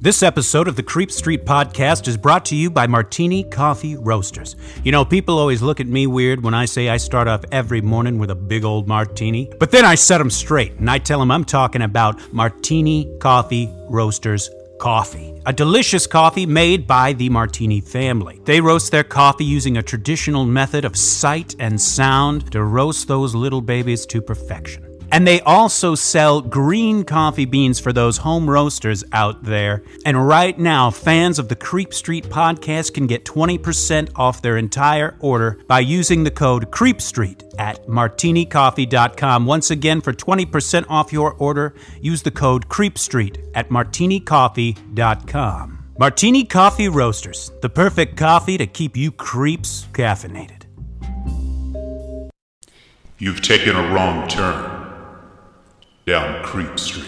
This episode of the Creep Street Podcast is brought to you by Martini Coffee Roasters. You know, people always look at me weird when I say I start off every morning with a big old martini. But then I set them straight, and I tell them I'm talking about Martini Coffee Roasters coffee. A delicious coffee made by the Martini family. They roast their coffee using a traditional method of sight and sound to roast those little babies to perfection. And they also sell green coffee beans for those home roasters out there. And right now, fans of the Creep Street Podcast can get 20% off their entire order by using the code CREEPSTREET at martinicoffee.com. Once again, for 20% off your order, use the code CREEPSTREET at martinicoffee.com. Martini Coffee Roasters, the perfect coffee to keep you creeps caffeinated. You've taken a wrong turn down Creep Street.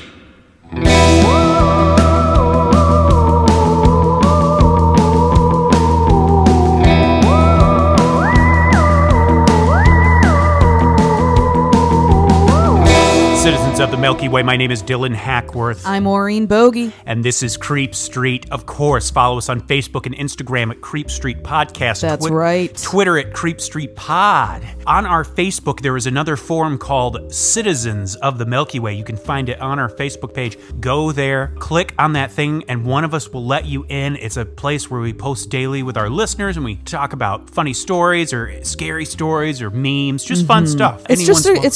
Citizens of the Milky Way, my name is Dylan Hackworth. I'm Maureen Bogey. And this is Creep Street. Of course, follow us on Facebook and Instagram at Creep Street Podcast. That's right. Twitter at Creep Street Pod. On our Facebook, there is another forum called Citizens of the Milky Way. You can find it on our Facebook page. Go there, click on that thing, and one of us will let you in. It's a place where we post daily with our listeners, and we talk about funny stories or scary stories or memes, just fun stuff. It's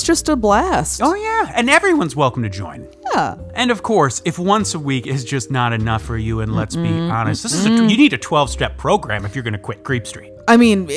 just a blast. Oh, yeah. And everyone's welcome to join. Yeah. And of course, if once a week is just not enough for you, and let's be honest, this is you need a 12-step program if you're going to quit Creep Street. I mean,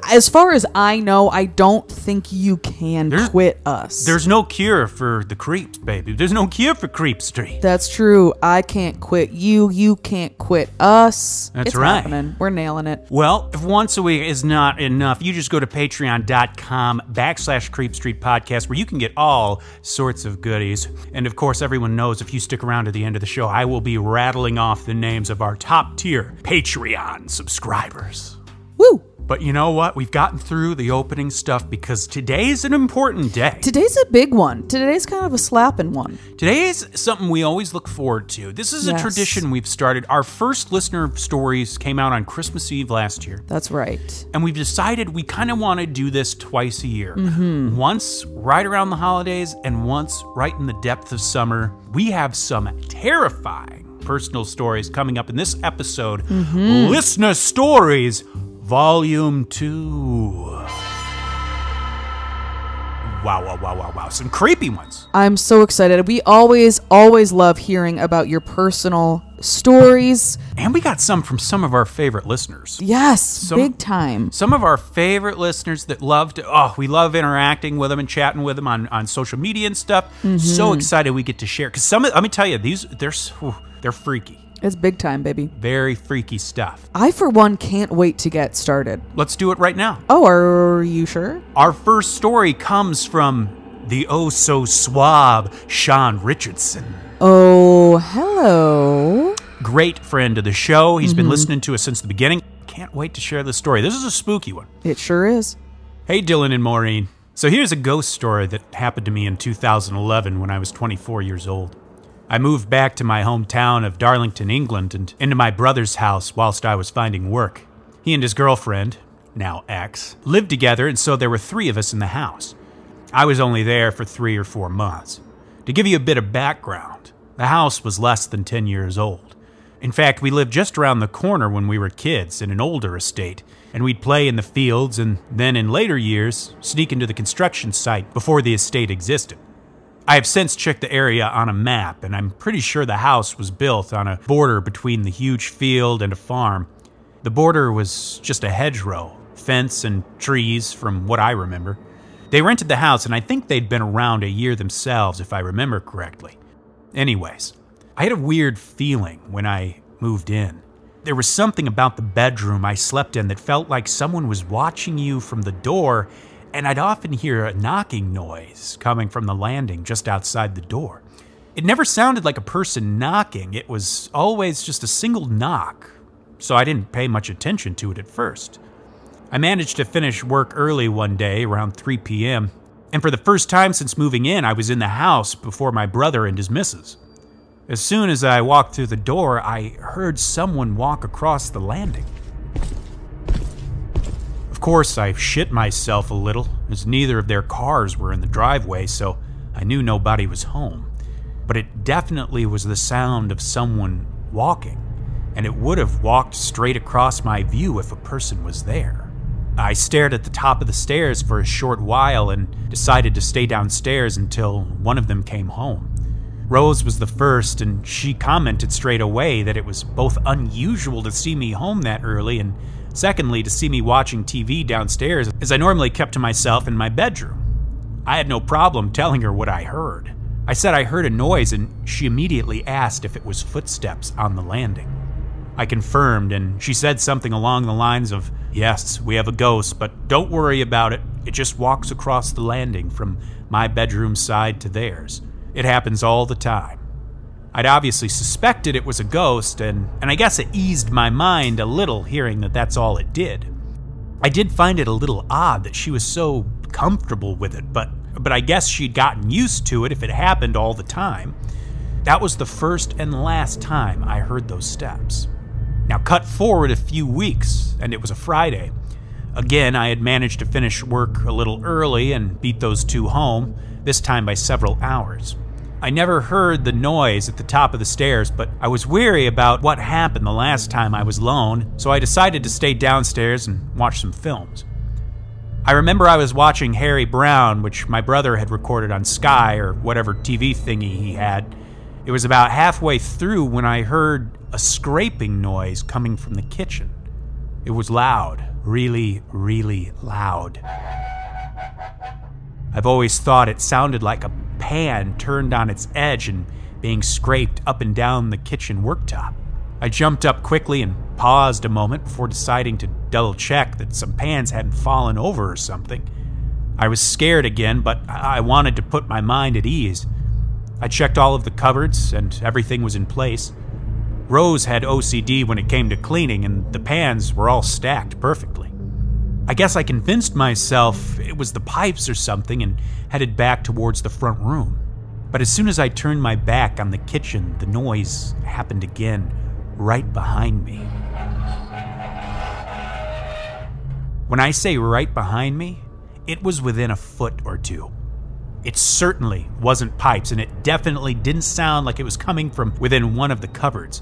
as far as I know, I don't think you can quit us. There's no cure for the creeps, baby. There's no cure for Creep Street. That's true. I can't quit you. You can't quit us. That's it's right. Happening. We're nailing it. Well, if once a week is not enough, you just go to patreon.com/Creep Street Podcast, where you can get all sorts of goodies. And of course, everyone knows if you stick around to the end of the show, I will be rattling off the names of our top tier Patreon subscribers. Woo! But you know what? We've gotten through the opening stuff because today's an important day. Today's a big one. Today's kind of a slapping one. Today's something we always look forward to. This is a tradition we've started. Our first listener stories came out on Christmas Eve last year. That's right. And we've decided we kind of want to do this twice a year. Once right around the holidays and once right in the depth of summer. We have some terrifying personal stories coming up in this episode. Listener Stories Volume 2. Wow. Some creepy ones. I'm so excited. We always love hearing about your personal stories. And we got some from some of our favorite listeners. Yes, big time. Some of our favorite listeners that love to, we love interacting with them and chatting with them on social media and stuff. So excited we get to share. Because let me tell you, they're freaky. It's big time, baby. Very freaky stuff. I, for one, can't wait to get started. Let's do it right now. Oh, are you sure? Our first story comes from the oh-so-suave Sean Richardson. Oh, hello. Great friend of the show. He's been listening to us since the beginning. Can't wait to share this story. This is a spooky one. It sure is. Hey, Dylan and Maureen. So here's a ghost story that happened to me in 2011 when I was 24 years old. I moved back to my hometown of Darlington, England, and into my brother's house whilst I was finding work. He and his girlfriend, now ex, lived together, and so there were 3 of us in the house. I was only there for 3 or 4 months. To give you a bit of background, the house was less than 10 years old. In fact, we lived just around the corner when we were kids in an older estate, and we'd play in the fields and then in later years sneak into the construction site before the estate existed. I have since checked the area on a map, and I'm pretty sure the house was built on a border between the huge field and a farm. The border was just a hedgerow, fence and trees from what I remember. They rented the house, and I think they'd been around a year themselves, if I remember correctly. Anyways, I had a weird feeling when I moved in. There was something about the bedroom I slept in that felt like someone was watching you from the door, and I'd often hear a knocking noise coming from the landing just outside the door. It never sounded like a person knocking. It was always just a single knock, so I didn't pay much attention to it at first. I managed to finish work early one day around 3 p.m., and for the first time since moving in, I was in the house before my brother and his missus. As soon as I walked through the door, I heard someone walk across the landing. Of course, I shit myself a little, as neither of their cars were in the driveway, so I knew nobody was home. But it definitely was the sound of someone walking, and it would have walked straight across my view if a person was there. I stared at the top of the stairs for a short while and decided to stay downstairs until one of them came home. Rose was the first, and she commented straight away that it was both unusual to see me home that early, and secondly, to see me watching TV downstairs, as I normally kept to myself in my bedroom. I had no problem telling her what I heard. I said I heard a noise, and she immediately asked if it was footsteps on the landing. I confirmed, and she said something along the lines of, "Yes, we have a ghost, but don't worry about it. It just walks across the landing from my bedroom side to theirs. It happens all the time." I'd obviously suspected it was a ghost, and I guess it eased my mind a little hearing that that's all it did. I did find it a little odd that she was so comfortable with it, but I guess she'd gotten used to it if it happened all the time. That was the first and last time I heard those steps. Now cut forward a few weeks, and it was a Friday. Again, I had managed to finish work a little early and beat those two home, this time by several hours. I never heard the noise at the top of the stairs, but I was weary about what happened the last time I was alone, so I decided to stay downstairs and watch some films. I remember I was watching Harry Brown, which my brother had recorded on Sky or whatever TV thingy he had. It was about halfway through when I heard a scraping noise coming from the kitchen. It was loud, really, really loud. I've always thought it sounded like a pan turned on its edge and being scraped up and down the kitchen worktop. I jumped up quickly and paused a moment before deciding to double check that some pans hadn't fallen over or something. I was scared again, but I wanted to put my mind at ease. I checked all of the cupboards and everything was in place. Rose had OCD when it came to cleaning, and the pans were all stacked perfectly. I guess I convinced myself it was the pipes or something and headed back towards the front room. But as soon as I turned my back on the kitchen, the noise happened again, right behind me. When I say right behind me, it was within a foot or two. It certainly wasn't pipes, and it definitely didn't sound like it was coming from within one of the cupboards.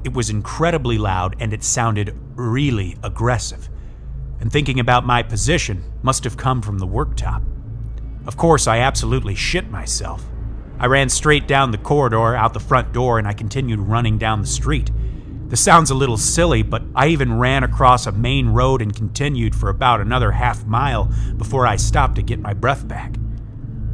It was incredibly loud, and it sounded really aggressive. And thinking about my position, must have come from the worktop. Of course, I absolutely shit myself. I ran straight down the corridor, out the front door, and I continued running down the street. This sounds a little silly, but I even ran across a main road and continued for about another half mile before I stopped to get my breath back.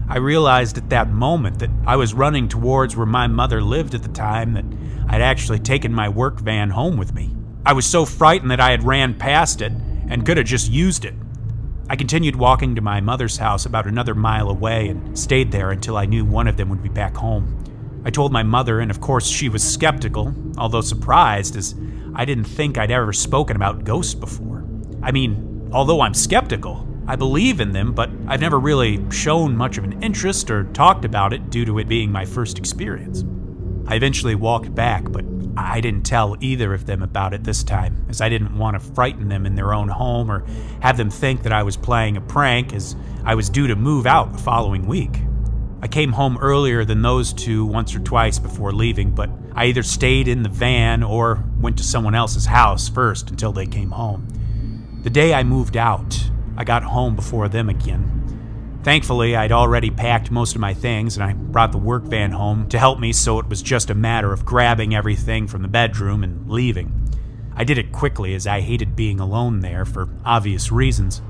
I realized at that moment that I was running towards where my mother lived at the time, that I'd actually taken my work van home with me. I was so frightened that I had ran past it and could have just used it. I continued walking to my mother's house about another mile away and stayed there until I knew one of them would be back home. I told my mother, and of course she was skeptical, although surprised, as I didn't think I'd ever spoken about ghosts before. I mean, although I'm skeptical, I believe in them, but I've never really shown much of an interest or talked about it due to it being my first experience. I eventually walked back, but I didn't tell either of them about it this time, as I didn't want to frighten them in their own home or have them think that I was playing a prank, as I was due to move out the following week. I came home earlier than those two once or twice before leaving, but I either stayed in the van or went to someone else's house first until they came home. The day I moved out, I got home before them again. Thankfully, I'd already packed most of my things, and I brought the work van home to help me, so it was just a matter of grabbing everything from the bedroom and leaving. I did it quickly, as I hated being alone there for obvious reasons.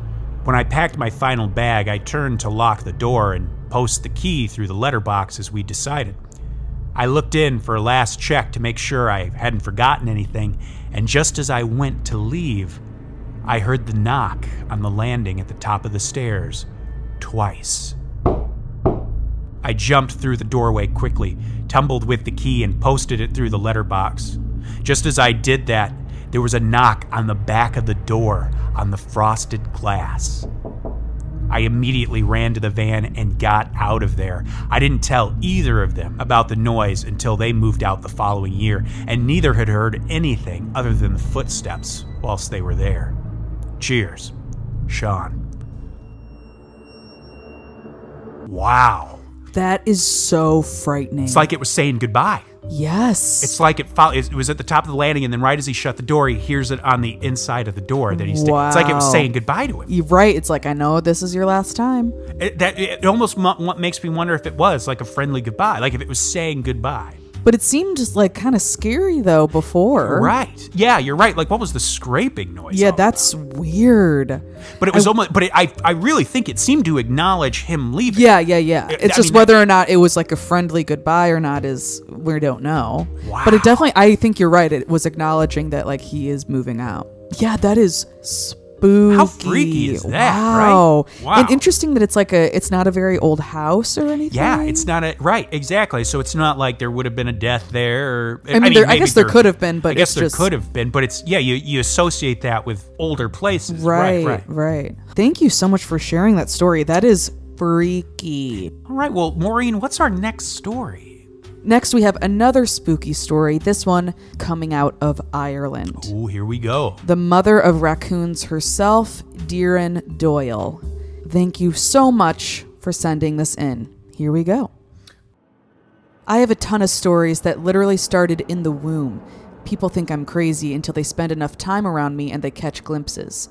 When I packed my final bag, I turned to lock the door and post the key through the letterbox as we decided. I looked in for a last check to make sure I hadn't forgotten anything, and just as I went to leave, I heard the knock on the landing at the top of the stairs, twice. I jumped through the doorway quickly, tumbled with the key, and posted it through the letterbox. Just as I did that, there was a knock on the back of the door on the frosted glass. I immediately ran to the van and got out of there. I didn't tell either of them about the noise until they moved out the following year, and neither had heard anything other than the footsteps whilst they were there. Cheers, Sean. Wow. That is so frightening. It's like it was saying goodbye. Yes. It's like it was at the top of the landing, and then right as he shut the door, he hears it on the inside of the door that he's wow. It's like it was saying goodbye to him. You're right. It's like, I know this is your last time. It almost makes me wonder if it was like a friendly goodbye, like if it was saying goodbye. But it seemed just like kind of scary though before. Right. Yeah, you're right. Like, what was the scraping noise? Yeah, that's weird. But it was I really think it seemed to acknowledge him leaving. Yeah. It's just whether or not it was like a friendly goodbye or not is, we don't know. Wow. But it definitely, I think you're right. It was acknowledging that like he is moving out. Yeah, that is spooky. How freaky is that, wow. right? Wow. And interesting that it's not a very old house or anything. Yeah, it's not right, exactly. So it's not like there would have been a death there. Or, I guess there could have been, but I guess there could have been, but it's, yeah, you associate that with older places. Right. Thank you so much for sharing that story. That is freaky. All right, well, Maureen, what's our next story? Next, we have another spooky story, this one coming out of Ireland. Oh, here we go. The mother of raccoons herself, Dylan Doyle. Thank you so much for sending this in. Here we go. I have a ton of stories that literally started in the womb. People think I'm crazy until they spend enough time around me and they catch glimpses.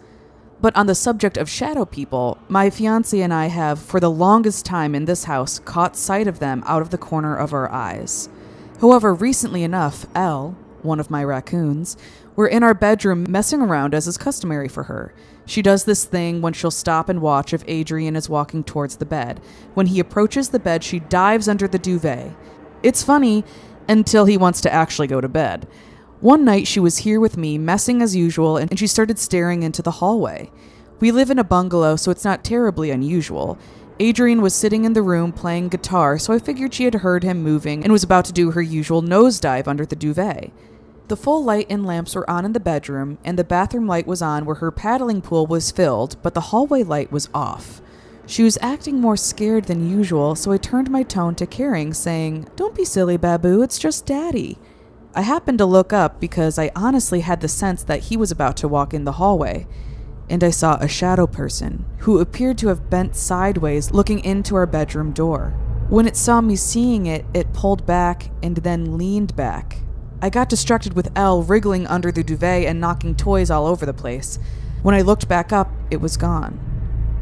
But on the subject of shadow people, my fiancé and I have, for the longest time in this house, caught sight of them out of the corner of our eyes. However, recently enough, Elle, one of my raccoons, were in our bedroom messing around as is customary for her. She does this thing when she'll stop and watch if Adrian is walking towards the bed. When he approaches the bed, she dives under the duvet. It's funny until he wants to actually go to bed. One night she was here with me, messing as usual, and she started staring into the hallway. We live in a bungalow, so it's not terribly unusual. Adrian was sitting in the room playing guitar, so I figured she had heard him moving and was about to do her usual nosedive under the duvet. The full light and lamps were on in the bedroom, and the bathroom light was on where her paddling pool was filled, but the hallway light was off. She was acting more scared than usual, so I turned my tone to caring, saying, "Don't be silly, Babu, it's just Daddy." I happened to look up because I honestly had the sense that he was about to walk in the hallway, and I saw a shadow person who appeared to have bent sideways looking into our bedroom door. When it saw me seeing it, it pulled back and then leaned back. I got distracted with Elle wriggling under the duvet and knocking toys all over the place. When I looked back up, it was gone.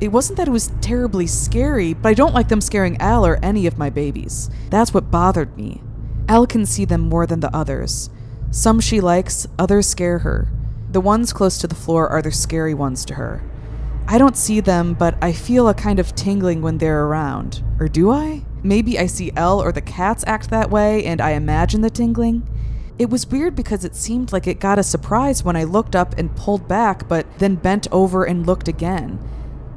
It wasn't that it was terribly scary, but I don't like them scaring Elle or any of my babies. That's what bothered me. Elle can see them more than the others. Some she likes, others scare her. The ones close to the floor are the scary ones to her. I don't see them, but I feel a kind of tingling when they're around. Or do I? Maybe I see Elle or the cats act that way, and I imagine the tingling. It was weird because it seemed like it got a surprise when I looked up and pulled back, but then bent over and looked again.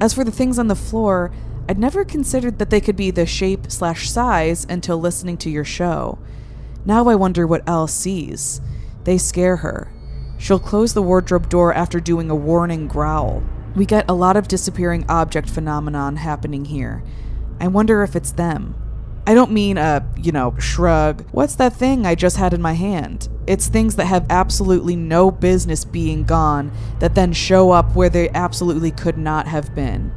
As for the things on the floor, I'd never considered that they could be the shape/size until listening to your show. Now I wonder what Elle sees. They scare her. She'll close the wardrobe door after doing a warning growl. We get a lot of disappearing object phenomenon happening here. I wonder if it's them. I don't mean shrug. What's that thing I just had in my hand? It's things that have absolutely no business being gone that then show up where they absolutely could not have been.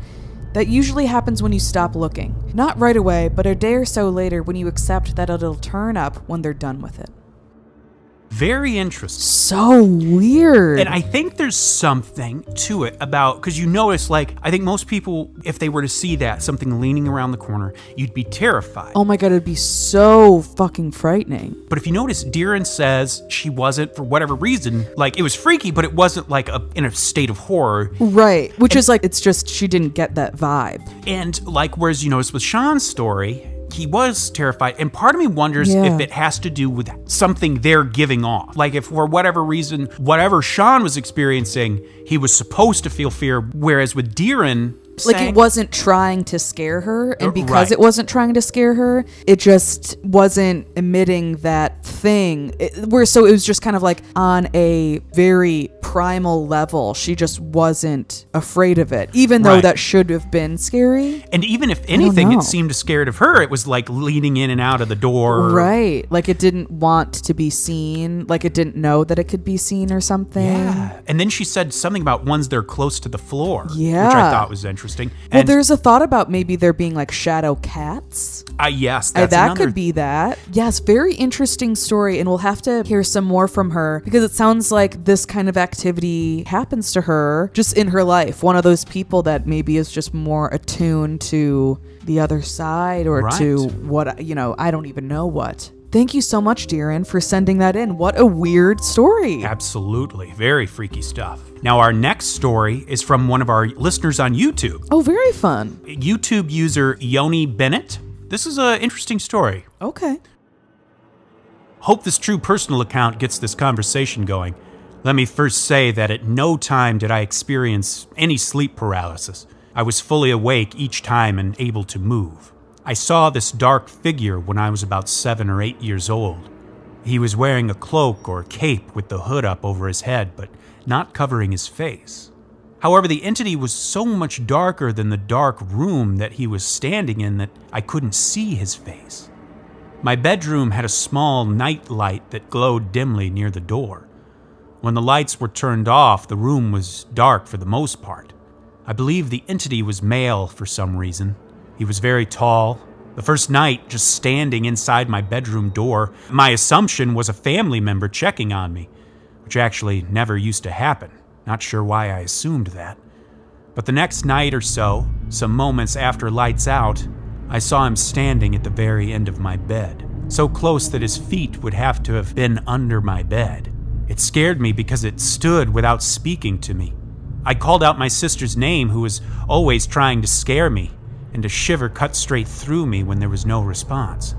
That usually happens when you stop looking. Not right away, but a day or so later when you accept that it'll turn up when they're done with it. Very interesting. So weird. And I think there's something to it about, because you notice, like, I think most people, if they were to see that, something leaning around the corner, you'd be terrified. Oh my God, it'd be so fucking frightening. But if you notice, Dylan says she wasn't, for whatever reason, like, it was freaky, but it wasn't, like, in a state of horror. Right. Which is like, it's just, she didn't get that vibe. And, like, whereas you notice with Sean's story, he was terrified, and part of me wonders if it has to do with something they're giving off. Like, if for whatever reason, whatever Sean was experiencing, he was supposed to feel fear, whereas with Dylan, Like, saying? it wasn't trying to scare her, and because Right. it wasn't trying to scare her, it just wasn't emitting that thing. So it was just kind of like on a very primal level. She just wasn't afraid of it, even though Right. that should have been scary. And even if anything, know. it seemed scared of her. It was like leaning in and out of the door. Right. Like, it didn't want to be seen. Like, it didn't know that it could be seen or something. Yeah. And then she said something about ones that are close to the floor, Yeah. which I thought was interesting. Well, And there's a thought about maybe there being like shadow cats. yes, that's That another could be that. Yes, very interesting story, and we'll have to hear some more from her because it sounds like this kind of activity happens to her just in her life. One of those people that maybe is just more attuned to the other side or Right. to what, I don't even know what. Thank you so much, Darren, for sending that in. What a weird story. Absolutely. Very freaky stuff. Now, our next story is from one of our listeners on YouTube. Oh, very fun. YouTube user Yoni Bennett. This is an interesting story. Okay. Hope this true personal account gets this conversation going. Let me first say that at no time did I experience any sleep paralysis. I was fully awake each time and able to move. I saw this dark figure when I was about 7 or 8 years old. He was wearing a cloak or cape with the hood up over his head, but not covering his face. However, the entity was so much darker than the dark room that he was standing in that I couldn't see his face. My bedroom had a small night light that glowed dimly near the door. When the lights were turned off, the room was dark for the most part. I believe the entity was male for some reason. He was very tall. The first night, just standing inside my bedroom door, my assumption was a family member checking on me, which actually never used to happen. Not sure why I assumed that. But the next night or so, some moments after lights out, I saw him standing at the very end of my bed, so close that his feet would have to have been under my bed. It scared me because it stood without speaking to me. I called out my sister's name, who was always trying to scare me, and a shiver cut straight through me when there was no response.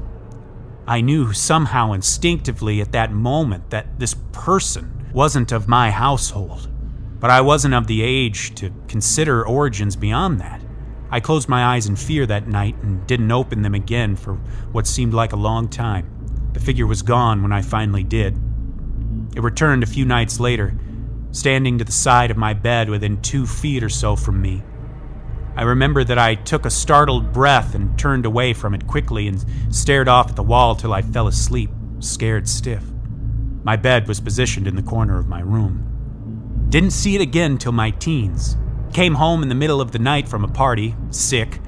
I knew somehow instinctively at that moment that this person wasn't of my household, but I wasn't of the age to consider origins beyond that. I closed my eyes in fear that night and didn't open them again for what seemed like a long time. The figure was gone when I finally did. It returned a few nights later, standing to the side of my bed within 2 feet or so from me. I remember that I took a startled breath and turned away from it quickly and stared off at the wall till I fell asleep, scared stiff. My bed was positioned in the corner of my room. Didn't see it again till my teens. Came home in the middle of the night from a party, sick.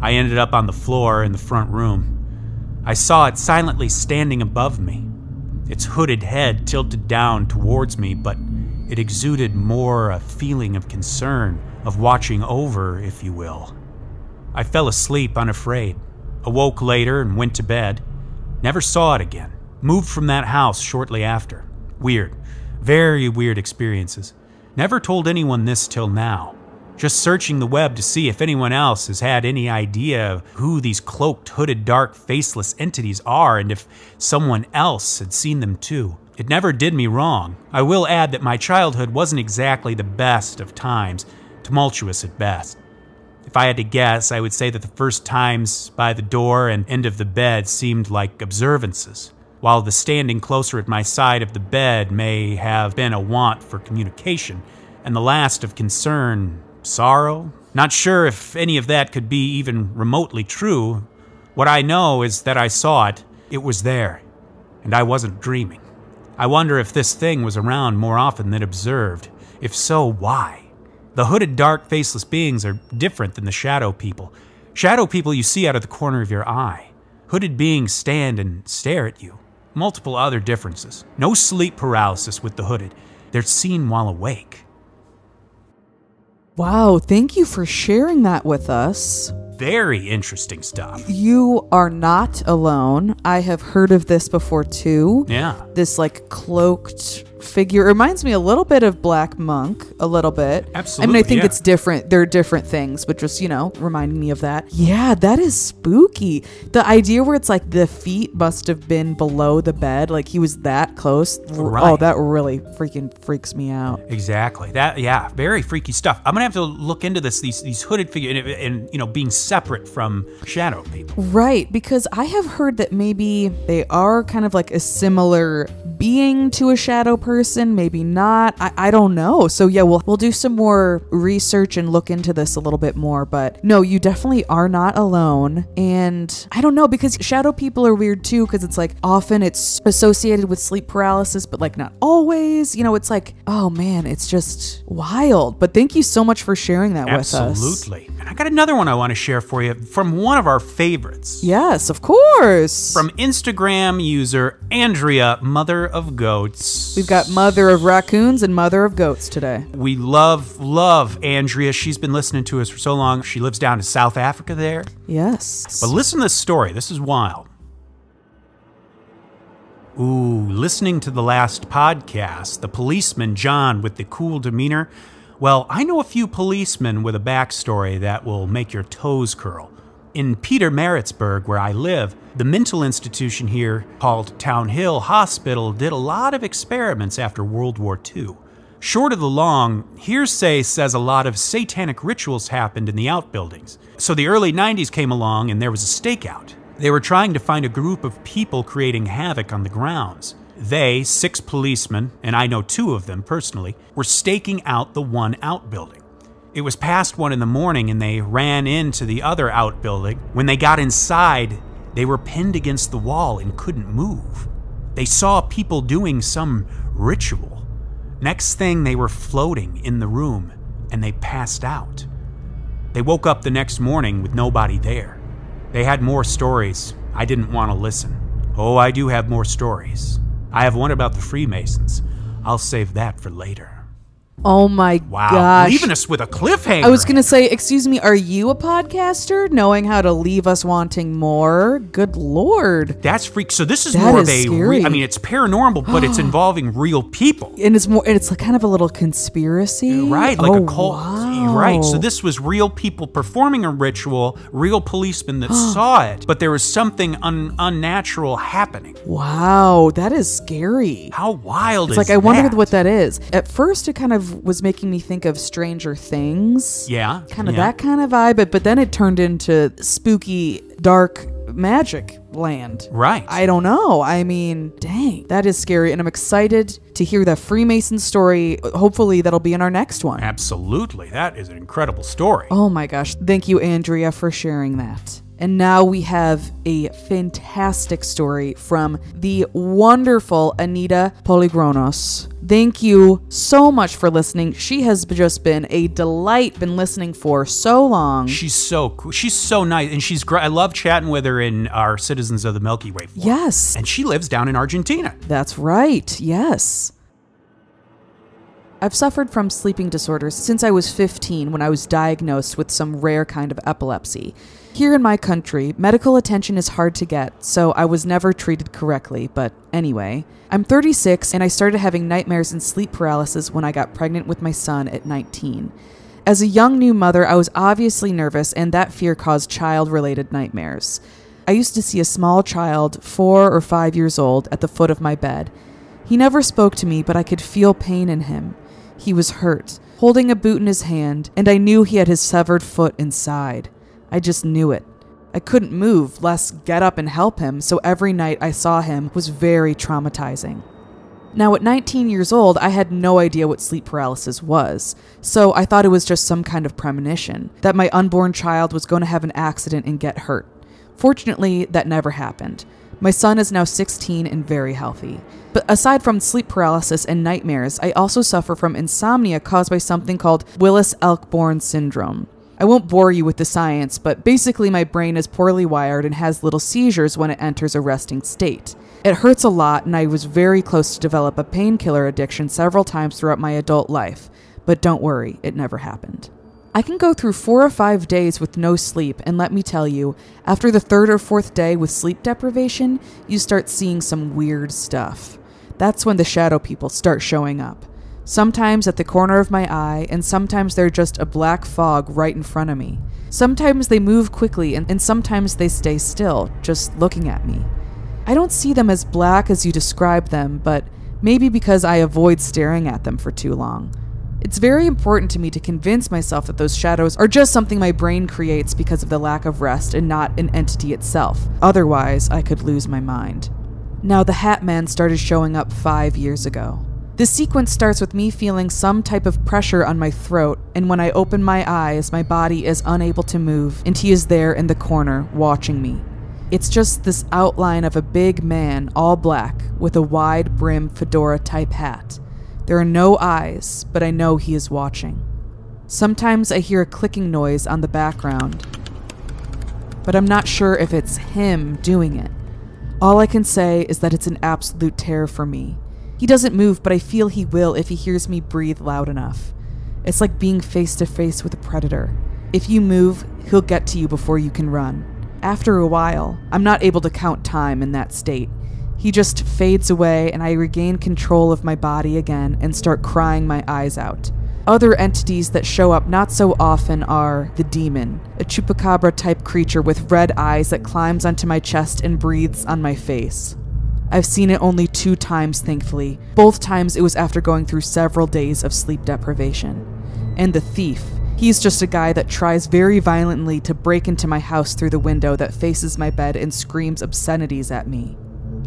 I ended up on the floor in the front room. I saw it silently standing above me. Its hooded head tilted down towards me, but it exuded more a feeling of concern, of watching over, if you will. I fell asleep unafraid, awoke later and went to bed. Never saw it again. Moved from that house shortly after. Weird. Very weird experiences. Never told anyone this till now. Just searching the web to see if anyone else has had any idea of who these cloaked, hooded, dark, faceless entities are and if someone else had seen them too. It never did me wrong. I will add that my childhood wasn't exactly the best of times, tumultuous at best. If I had to guess, I would say that the first times by the door and end of the bed seemed like observances, while the standing closer at my side of the bed may have been a want for communication, and the last of concern, sorrow. Not sure if any of that could be even remotely true. What I know is that I saw it, it was there, and I wasn't dreaming. I wonder if this thing was around more often than observed. If so, why? The hooded, dark, faceless beings are different than the shadow people. Shadow people you see out of the corner of your eye. Hooded beings stand and stare at you. Multiple other differences. No sleep paralysis with the hooded. They're seen while awake. Wow, thank you for sharing that with us. Very interesting stuff. You are not alone. I have heard of this before too. Yeah. This like cloaked figure. It reminds me a little bit of Black Monk, a little bit. Absolutely. I mean, I think it's different. They're different things, but just, reminding me of that. Yeah, that is spooky. The idea where it's like the feet must have been below the bed, like he was that close. Right. Oh, that really freaking freaks me out. Exactly. Very freaky stuff. I'm gonna have to look into this. These hooded figures and being separate from shadow people. Right, because I have heard that maybe they are kind of like a similar being to a shadow person, maybe not. I don't know. So yeah, we'll do some more research and look into this a little bit more. But no, you definitely are not alone. And I don't know, because shadow people are weird too, because it's like often it's associated with sleep paralysis, but like not always. It's like, oh man, it's just wild. But thank you so much for sharing that with us. Absolutely. And I got another one I want to share for you from one of our favorites. Yes, of course. From Instagram user Andrea, Mother of Goats. We've got Mother of Raccoons and Mother of Goats today. We love Andrea. She's been listening to us for so long. She lives down in South Africa there. Yes. But listen to this story. This is wild. Ooh, listening to the last podcast, the policeman John with the cool demeanor. Well, I know a few policemen with a backstory that will make your toes curl. In Pietermaritzburg, where I live, the mental institution here, called Town Hill Hospital, did a lot of experiments after World War II. Short of the long, hearsay says a lot of satanic rituals happened in the outbuildings. So the early 90s came along and there was a stakeout. They were trying to find a group of people creating havoc on the grounds. They, 6 policemen, and I know 2 of them personally, were staking out the one outbuilding. It was past 1 in the morning and they ran into the other outbuilding. When they got inside, they were pinned against the wall and couldn't move. They saw people doing some ritual. Next thing, they were floating in the room and they passed out. They woke up the next morning with nobody there. They had more stories. I didn't want to listen. Oh, I do have more stories. I have one about the Freemasons. I'll save that for later. Oh my gosh. Leaving us with a cliffhanger. I was going to say, excuse me, are you a podcaster knowing how to leave us wanting more? Good Lord. That's freak. So this is more of a, scary. It's paranormal, but it's involving real people. And it's like kind of a little conspiracy. Right, like a cult. Wow. Right, so this was real people performing a ritual, real policemen that saw it, but there was something unnatural happening. Wow, that is scary. How wild is that? It's like, I wondered what that is. At first, it kind of was making me think of Stranger Things. Yeah. Kind of that kind of vibe, but then it turned into spooky, dark magic land. Right. I don't know. I mean, dang, that is scary. And I'm excited to hear that Freemason story. Hopefully that'll be in our next one. Absolutely. That is an incredible story. Oh my gosh. Thank you, Andrea, for sharing that. And now we have a fantastic story from the wonderful Anita Polygronos. Thank you so much for listening. She has just been a delight, been listening for so long. She's so cool. She's so nice, and she's great. I love chatting with her in our Citizens of the Milky Way forum. Yes. And she lives down in Argentina. That's right. Yes. I've suffered from sleeping disorders since I was 15 when I was diagnosed with some rare kind of epilepsy. Here in my country, medical attention is hard to get, so I was never treated correctly, but anyway. I'm 36 and I started having nightmares and sleep paralysis when I got pregnant with my son at 19. As a young new mother, I was obviously nervous and that fear caused child-related nightmares. I used to see a small child, 4 or 5 years old, at the foot of my bed. He never spoke to me, but I could feel pain in him. He was hurt, holding a boot in his hand, and I knew he had his severed foot inside. I just knew it. I couldn't move, lest get up and help him, so every night I saw him was very traumatizing. Now, at 19 years old, I had no idea what sleep paralysis was, so I thought it was just some kind of premonition, that my unborn child was going to have an accident and get hurt. Fortunately, that never happened. My son is now 16 and very healthy. But aside from sleep paralysis and nightmares, I also suffer from insomnia caused by something called Willis-Elkborn syndrome. I won't bore you with the science, but basically my brain is poorly wired and has little seizures when it enters a resting state. It hurts a lot, and I was very close to develop a painkiller addiction several times throughout my adult life. But don't worry, it never happened. I can go through 4 or 5 days with no sleep, and let me tell you, after the 3rd or 4th day with sleep deprivation, you start seeing some weird stuff. That's when the shadow people start showing up. Sometimes at the corner of my eye, and sometimes they're just a black fog right in front of me. Sometimes they move quickly, and sometimes they stay still, just looking at me. I don't see them as black as you describe them, but maybe because I avoid staring at them for too long. It's very important to me to convince myself that those shadows are just something my brain creates because of the lack of rest and not an entity itself. Otherwise, I could lose my mind. Now, the Hat Man started showing up 5 years ago. The sequence starts with me feeling some type of pressure on my throat, and when I open my eyes, my body is unable to move, and he is there in the corner, watching me. It's just this outline of a big man, all black, with a wide brim fedora-type hat. There are no eyes, but I know he is watching. Sometimes I hear a clicking noise on the background, but I'm not sure if it's him doing it. All I can say is that it's an absolute terror for me. He doesn't move, but I feel he will if he hears me breathe loud enough. It's like being face to face with a predator. If you move, he'll get to you before you can run. After a while, I'm not able to count time in that state. He just fades away and I regain control of my body again and start crying my eyes out. Other entities that show up not so often are the demon, a chupacabra-type creature with red eyes that climbs onto my chest and breathes on my face. I've seen it only 2 times, thankfully. Both times it was after going through several days of sleep deprivation. And the thief. He's just a guy that tries very violently to break into my house through the window that faces my bed and screams obscenities at me.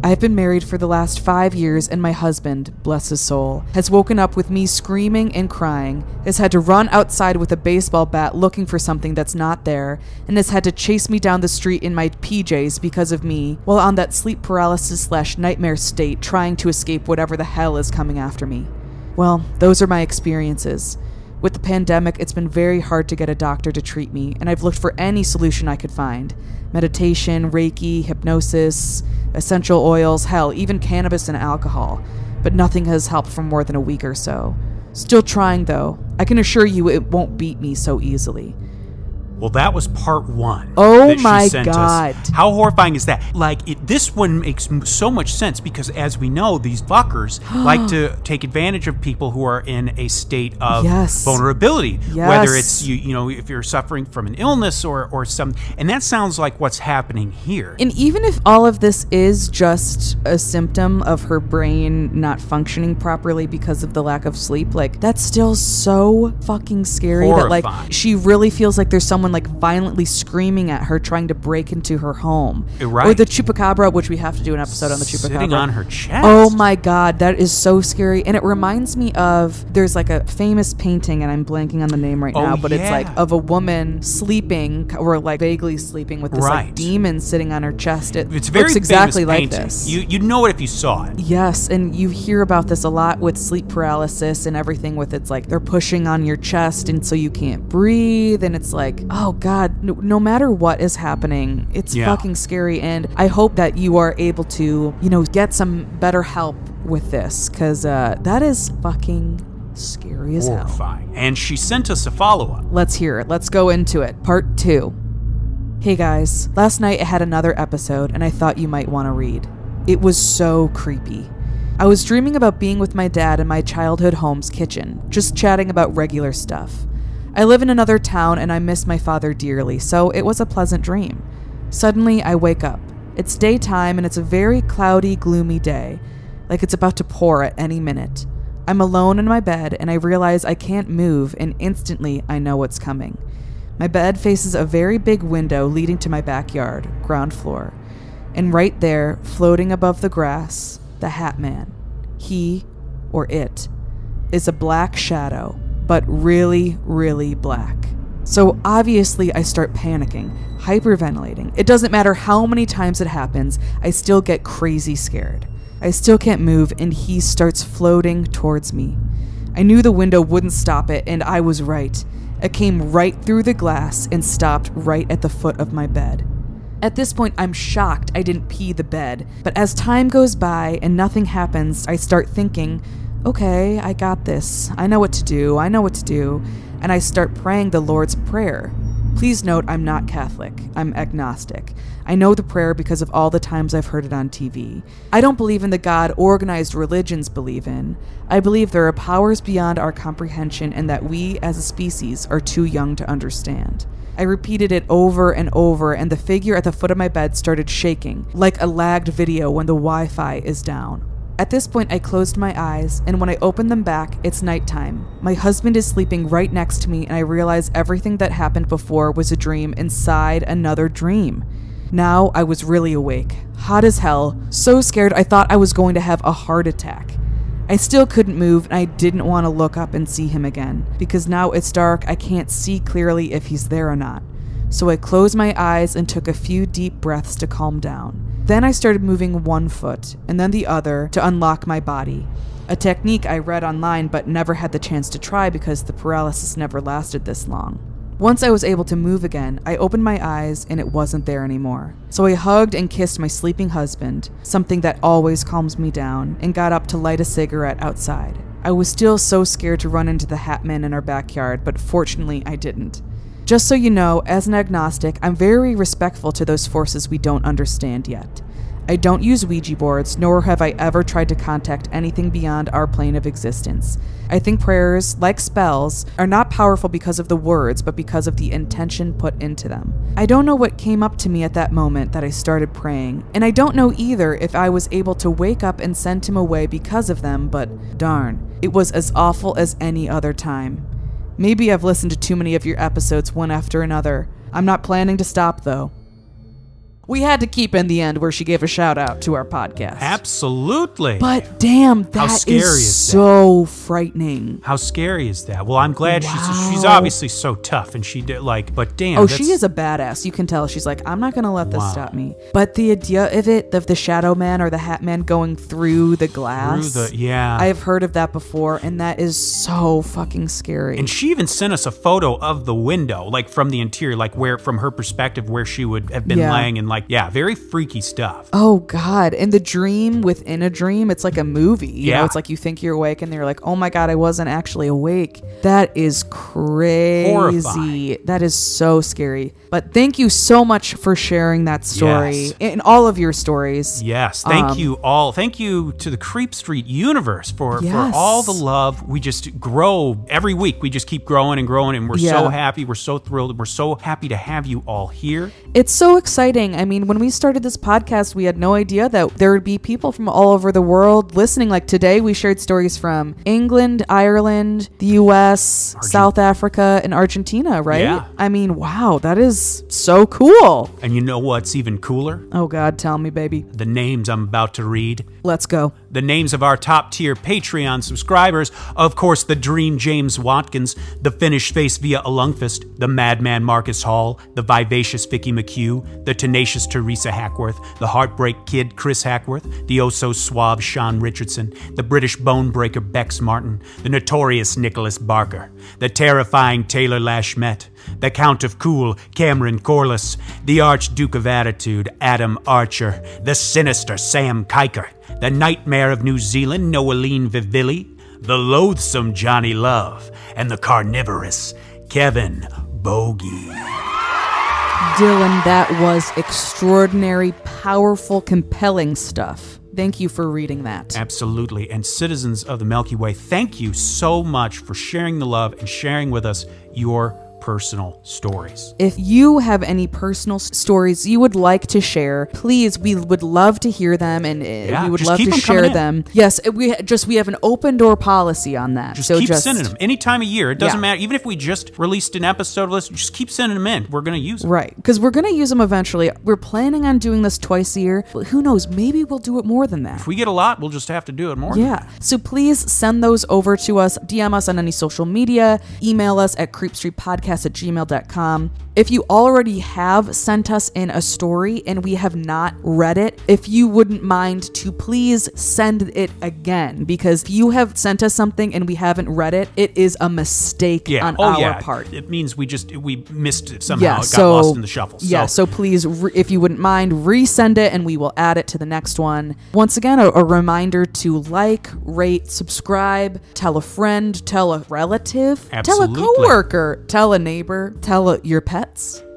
I've been married for the last 5 years, and my husband, bless his soul, has woken up with me screaming and crying, has had to run outside with a baseball bat looking for something that's not there, and has had to chase me down the street in my PJs because of me, while on that sleep paralysis/nightmare state trying to escape whatever the hell is coming after me. Well, those are my experiences. With the pandemic, it's been very hard to get a doctor to treat me, and I've looked for any solution I could find. Meditation, Reiki, hypnosis, essential oils, hell, even cannabis and alcohol. But nothing has helped for more than a week or so. Still trying, though. I can assure you it won't beat me so easily. Well, that was part 1. Oh that she my sent God. us. How horrifying is that? This one makes so much sense because, as we know, these fuckers like to take advantage of people who are in a state of vulnerability. Yes. Whether it's, if you're suffering from an illness or something. And that sounds like what's happening here. And even if all of this is just a symptom of her brain not functioning properly because of the lack of sleep, that's still so fucking scary. Horrifying. That she really feels like there's someone violently screaming at her trying to break into her home. Right. Or the chupacabra, which we have to do an episode on the chupacabra. Sitting on her chest. Oh my God, that is so scary. And it reminds me of, there's a famous painting, and I'm blanking on the name right now, but it's of a woman sleeping, or vaguely sleeping with this demon sitting on her chest. It's very looks exactly famous like painting. this. You'd know it if you saw it. Yes, and you hear about this a lot with sleep paralysis and everything, with it's they're pushing on your chest and so you can't breathe, and it's oh God, no matter what is happening, it's fucking scary. And I hope that you are able to, get some better help with this, because that is fucking scary as hell. Horrifying. And she sent us a follow-up. Let's hear it. Let's go into it. Part 2. Hey guys, last night I had another episode and I thought you might want to read. It was so creepy. I was dreaming about being with my dad in my childhood home's kitchen, just chatting about regular stuff. I live in another town and I miss my father dearly, so it was a pleasant dream. Suddenly, I wake up. It's daytime and it's a very cloudy, gloomy day, like it's about to pour at any minute. I'm alone in my bed and I realize I can't move, and instantly I know what's coming. My bed faces a very big window leading to my backyard, ground floor. And right there, floating above the grass, the Hat Man. He, or it, is a black shadow, but really, really black. So obviously I start panicking, hyperventilating. It doesn't matter how many times it happens, I still get crazy scared. I still can't move, and he starts floating towards me. I knew the window wouldn't stop it, and I was right. It came right through the glass and stopped right at the foot of my bed. At this point, I'm shocked I didn't pee the bed, but as time goes by and nothing happens, I start thinking, okay, I got this. I know what to do. and I start praying the Lord's Prayer. Please note, I'm not Catholic. I'm agnostic. I know the prayer because of all the times I've heard it on TV. I don't believe in the God organized religions believe in. I believe there are powers beyond our comprehension and that we, as a species, are too young to understand. I repeated it over and over, and the figure at the foot of my bed started shaking, like a lagged video when the Wi-Fi is down. At this point, I closed my eyes, and when I opened them back, it's nighttime. My husband is sleeping right next to me, and I realize everything that happened before was a dream inside another dream. Now I was really awake, hot as hell, so scared I thought I was going to have a heart attack. I still couldn't move, and I didn't want to look up and see him again, because now it's dark, I can't see clearly if he's there or not. So I closed my eyes and took a few deep breaths to calm down. Then I started moving one foot, and then the other, to unlock my body. A technique I read online but never had the chance to try because the paralysis never lasted this long. Once I was able to move again, I opened my eyes and it wasn't there anymore. So I hugged and kissed my sleeping husband, something that always calms me down, and got up to light a cigarette outside. I was still so scared to run into the Hat Man in our backyard, but fortunately I didn't. Just so you know, as an agnostic, I'm very respectful to those forces we don't understand yet. I don't use Ouija boards, nor have I ever tried to contact anything beyond our plane of existence. I think prayers, like spells, are not powerful because of the words, but because of the intention put into them. I don't know what came up to me at that moment that I started praying, and I don't know either if I was able to wake up and send him away because of them, but darn, it was as awful as any other time. Maybe I've listened to too many of your episodes one after another. I'm not planning to stop, though. We had to keep in the end where she gave a shout out to our podcast. Absolutely. But damn, that is so frightening. How scary is that? Well, I'm glad she's obviously so tough, and she did but damn. Oh, she is a badass. You can tell. She's like, I'm not gonna let this stop me. But the idea of the Shadow Man or the Hat Man going through the glass. I've heard of that before, and that is so fucking scary. And she even sent us a photo of the window, like from the interior, like where from her perspective where she would have been laying, and very freaky stuff. Oh God. And the dream within a dream, it's like a movie. You know, it's like you think you're awake and they're like, oh my God, I wasn't actually awake. That is crazy. Horrifying. That is so scary. But thank you so much for sharing that story and all of your stories. Yes. Thank you all. Thank you to the Creep Street universe for all the love. We just grow every week. We just keep growing and growing, and we're so happy. We're so thrilled. We're so happy to have you all here. It's so exciting. I mean, when we started this podcast, we had no idea that there would be people from all over the world listening. Like today, we shared stories from England, Ireland, the US, South Africa, and Argentina, right? Yeah. I mean, wow, that is so cool. And you know what's even cooler? Oh God, tell me, baby. The names I'm about to read. Let's go. The names of our top tier Patreon subscribers, of course, the Dream James Watkins, the Finnish Face Via Lungfist, the Madman Marcus Hall, the Vivacious Vicky McHugh, the Tenacious Teresa Hackworth, the Heartbreak Kid Chris Hackworth, the oh-so-suave Sean Richardson, the British Bonebreaker Bex Martin, the notorious Nicholas Barker, the terrifying Taylor Lashmet, the Count of Cool Cameron Corliss, the Archduke of Attitude Adam Archer, the sinister Sam Kiker, the Nightmare of New Zealand Noeline Vivilli, the loathsome Johnny Love, and the carnivorous Kevin Bogey. Dylan, that was extraordinary, powerful, compelling stuff. Thank you for reading that. Absolutely. And citizens of the Milky Way, thank you so much for sharing the love and sharing with us your personal stories. If you have any personal stories you would like to share, please, we would love to hear them, and we would love to share them. Yes, we have an open door policy on that. Just keep sending them any time of year. It doesn't matter. Even if we just released an episode list, just keep sending them in. We're going to use them. Right, because we're going to use them eventually. We're planning on doing this twice a year. But who knows? Maybe we'll do it more than that. If we get a lot, we'll just have to do it more than that. So please send those over to us. DM us on any social media. Email us at creepstreetpodcast creepstreetpodcast@gmail.com. If you already have sent us in a story and we have not read it, if you wouldn't mind to please send it again, because if you have sent us something and we haven't read it, it is a mistake on our part. It means we missed it somehow. It got lost in the shuffle. So please, if you wouldn't mind, resend it and we will add it to the next one. Once again, a reminder to like, rate, subscribe, tell a friend, tell a relative, Absolutely. tell a coworker, tell a neighbor, tell your pets.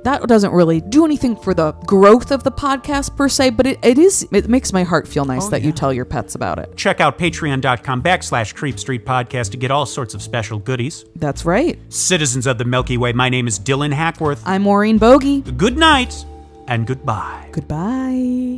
That doesn't really do anything for the growth of the podcast per se, but it makes my heart feel nice that you tell your pets about it. Check out patreon.com/creepstreetpodcast to get all sorts of special goodies. That's right. Citizens of the Milky Way, my name is Dylan Hackworth. I'm Maureen Bogey. Good night and goodbye. Goodbye.